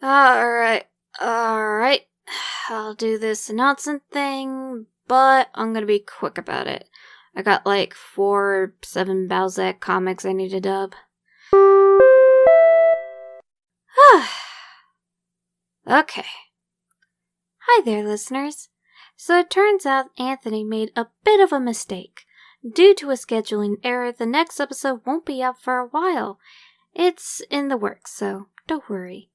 Alright. I'll do this announcement thing, but I'm gonna be quick about it. I got like 7 Balzac comics I need to dub. Okay. Hi there, listeners. So it turns out Anthony made a bit of a mistake. Due to a scheduling error, the next episode won't be out for a while. It's in the works, so don't worry.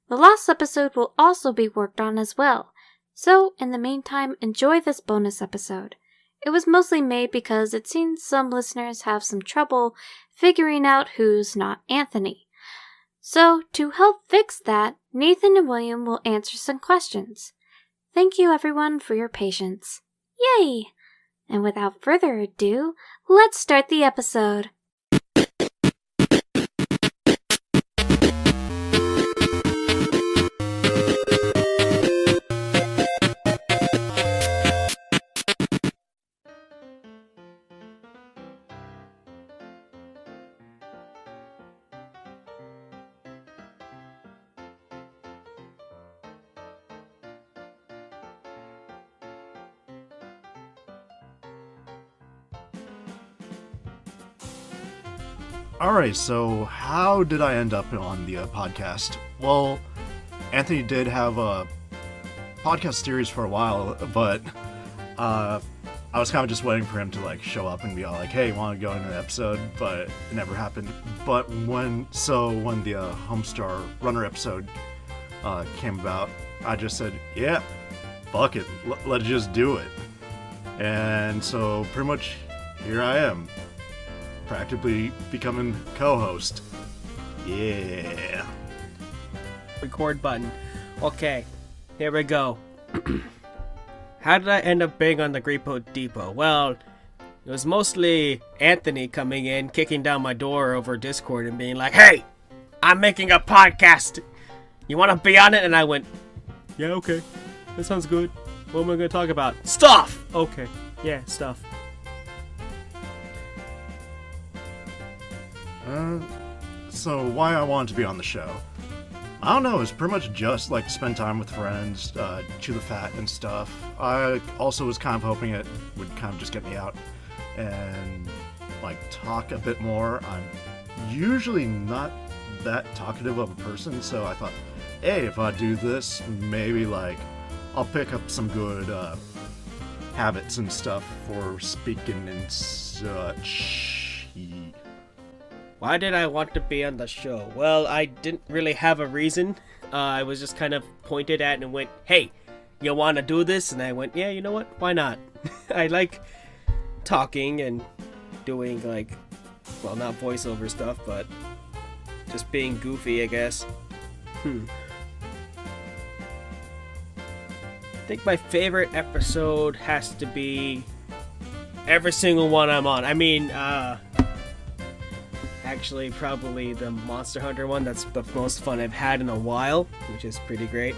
The last episode will also be worked on as well. So, in the meantime, enjoy this bonus episode. It was mostly made because it seems some listeners have some trouble figuring out who's not Anthony. So, to help fix that, Nathan and William will answer some questions. Thank you everyone for your patience. Yay! And without further ado, let's start the episode. Alright, so how did I end up on the podcast? Well, Anthony did have a podcast series for a while, but I was kind of just waiting for him to show up and be all like, hey, want to go into an episode? But it never happened. But when the Homestar Runner episode came about, I just said, yeah, fuck it, let's just do it. And so pretty much here I am, practically becoming co-host. Yeah. Record button. Okay, here we go. How did I end up being on the Creepo Depot? Well, it was mostly Anthony coming in, kicking down my door over Discord and being like, hey, I'm making a podcast. You want to be on it? And I went, yeah, okay. That sounds good. What am I going to talk about? Stuff! Okay. Yeah, stuff. So why I wanted to be on the show? I don't know, it's pretty much just spend time with friends, chew the fat and stuff. I also was kind of hoping it would kind of just get me out and talk a bit more. I'm usually not that talkative of a person, so I thought, hey, if I do this, maybe I'll pick up some good habits and stuff for speaking and such. Why did I want to be on the show? Well, I didn't really have a reason. I was just kind of pointed at and went, hey, you want to do this? And I went, yeah, you know what? Why not? I like talking and doing not voiceover stuff, but just being goofy, I guess. I think my favorite episode has to be every single one I'm on. I mean, actually probably the Monster Hunter one. That's the most fun I've had in a while, which is pretty great.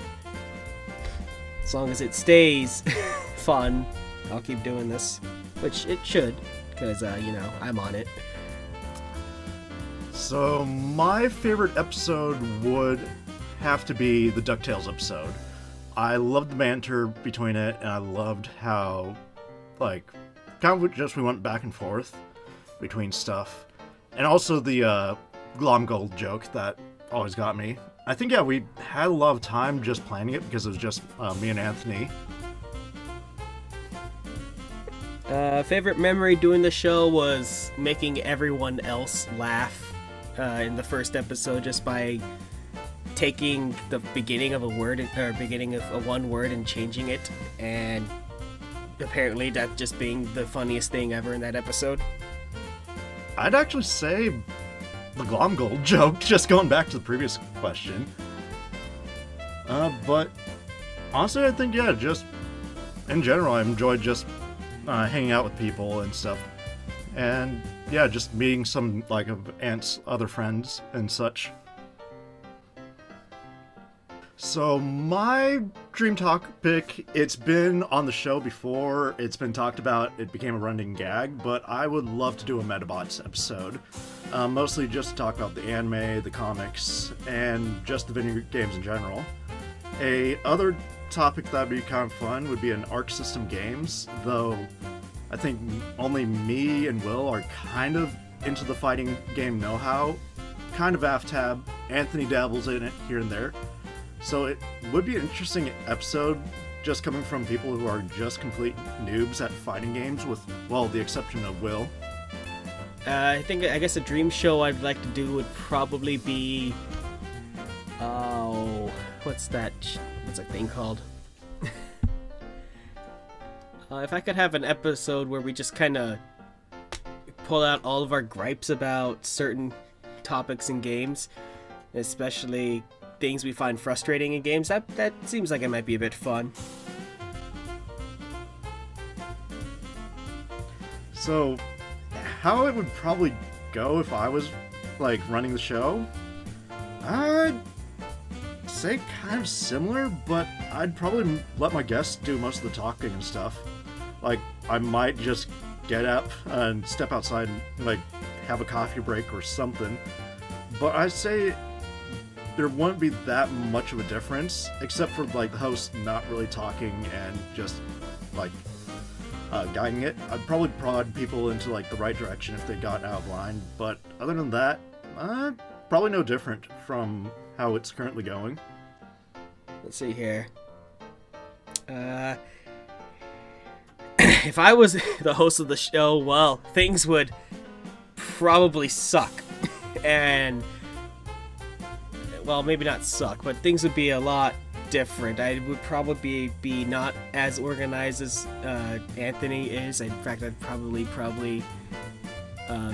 As long as it stays fun, I'll keep doing this, which it should, because I'm on it. So my favorite episode would have to be the DuckTales episode. I loved the banter between it, and I loved how kind of just we went back and forth between stuff. And also the Glomgold joke that always got me. I think, yeah, we had a lot of time just planning it because it was just me and Anthony. Favorite memory doing the show was making everyone else laugh in the first episode just by taking the beginning of a word or beginning of one word and changing it, and apparently that just being the funniest thing ever in that episode. I'd actually say the Glomgold joke, just going back to the previous question. But honestly, I think, yeah, just in general, I enjoyed just hanging out with people and stuff. And yeah, just meeting some of Ant's other friends and such. So my dream topic, it's been on the show before, it's been talked about, it became a running gag, but I would love to do a Metabots episode. mostly just to talk about the anime, the comics, and just the video games in general. A other topic that'd be kind of fun would be an Arc System games, though I think only me and Will are kind of into the fighting game know-how, kind of AFTAB. Anthony dabbles in it here and there. So it would be an interesting episode just coming from people who are just complete noobs at fighting games with, well, the exception of Will. I guess a dream show I'd like to do would probably be... Oh... What's that thing called? If I could have an episode where we just kind of pull out all of our gripes about certain topics in games, especially things we find frustrating in games, that seems like it might be a bit fun. So, how it would probably go if I was, like, running the show? I'd say kind of similar, but I'd probably let my guests do most of the talking and stuff. Like, I might just get up and step outside and, like, have a coffee break or something. But I'd say there wouldn't be that much of a difference, except for, like, the host not really talking and just, like, guiding it. I'd probably prod people into, like, the right direction if they got out of line, but other than that, probably no different from how it's currently going. Let's see here. If I was the host of the show, well, things would probably suck. And, well, maybe not suck, but things would be a lot different. I would probably be not as organized as Anthony is. In fact, I'd probably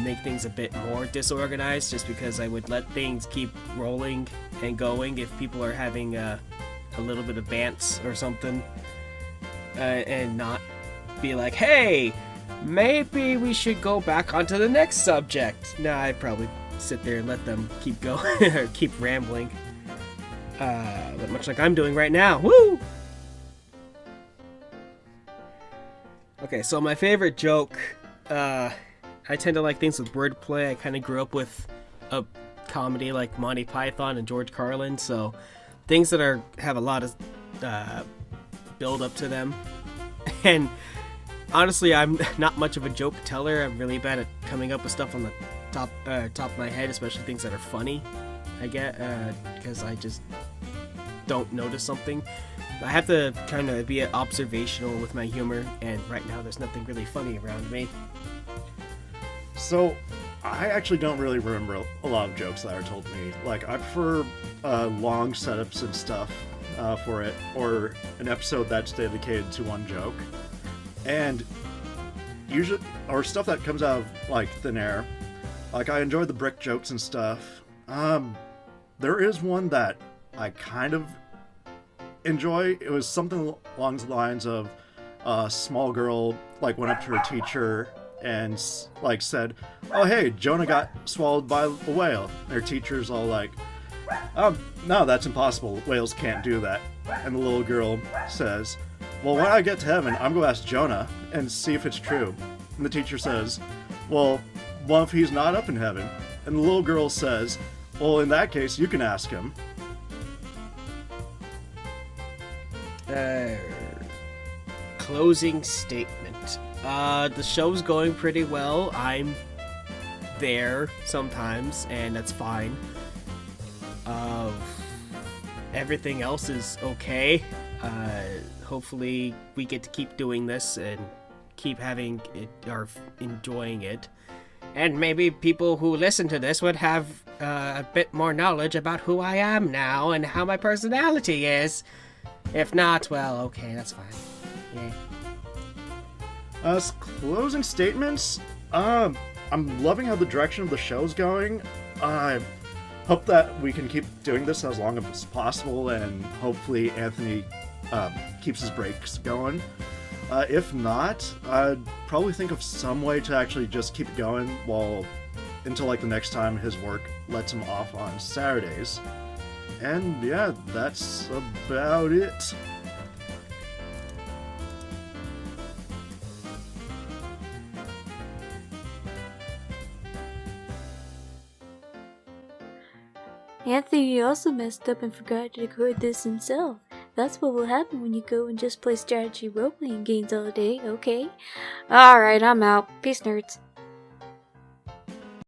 make things a bit more disorganized, just because I would let things keep rolling and going if people are having a little bit of bants or something, and not be like, hey, maybe we should go back onto the next subject. No, I'd probably sit there and let them keep going or keep rambling, but much like I'm doing right now. Woo! Okay, so my favorite joke, I tend to like things with wordplay. I kind of grew up with a comedy like Monty Python and George Carlin, so things that have a lot of build up to them. And honestly, I'm not much of a joke teller. I'm really bad at coming up with stuff on the top of my head, especially things that are funny. I get because I just don't notice something. I have to kind of be observational with my humor, and right now there's nothing really funny around me. So, I actually don't really remember a lot of jokes that are told to me. Like, I prefer long setups and stuff for it, or an episode that's dedicated to one joke. And usually, or stuff that comes out of, like, thin air. Like, I enjoy the brick jokes and stuff. There is one that I kind of enjoy. It was something along the lines of a small girl, like, went up to her teacher and, like, said, oh, hey, Jonah got swallowed by a whale. Their teacher's all like, no, that's impossible. Whales can't do that. And the little girl says, well, when I get to heaven, I'm going to ask Jonah and see if it's true. And the teacher says, well, what if he's not up in heaven? And the little girl says, well, in that case, you can ask him. Closing statement. The show's going pretty well. I'm there sometimes, and that's fine. Everything else is okay. Hopefully we get to keep doing this and keep having it, or enjoying it. And maybe people who listen to this would have a bit more knowledge about who I am now and how my personality is. If not, well, okay, that's fine. Yeah. Closing statements. I'm loving how the direction of the show's going. I hope that we can keep doing this as long as possible, and hopefully Anthony keeps his breaks going. If not, I'd probably think of some way to actually just keep it going until like the next time his work lets him off on Saturdays. And yeah, that's about it. Anthony also messed up and forgot to record this himself. That's what will happen when you go and just play strategy role-playing games all day, okay? Alright, I'm out. Peace, nerds.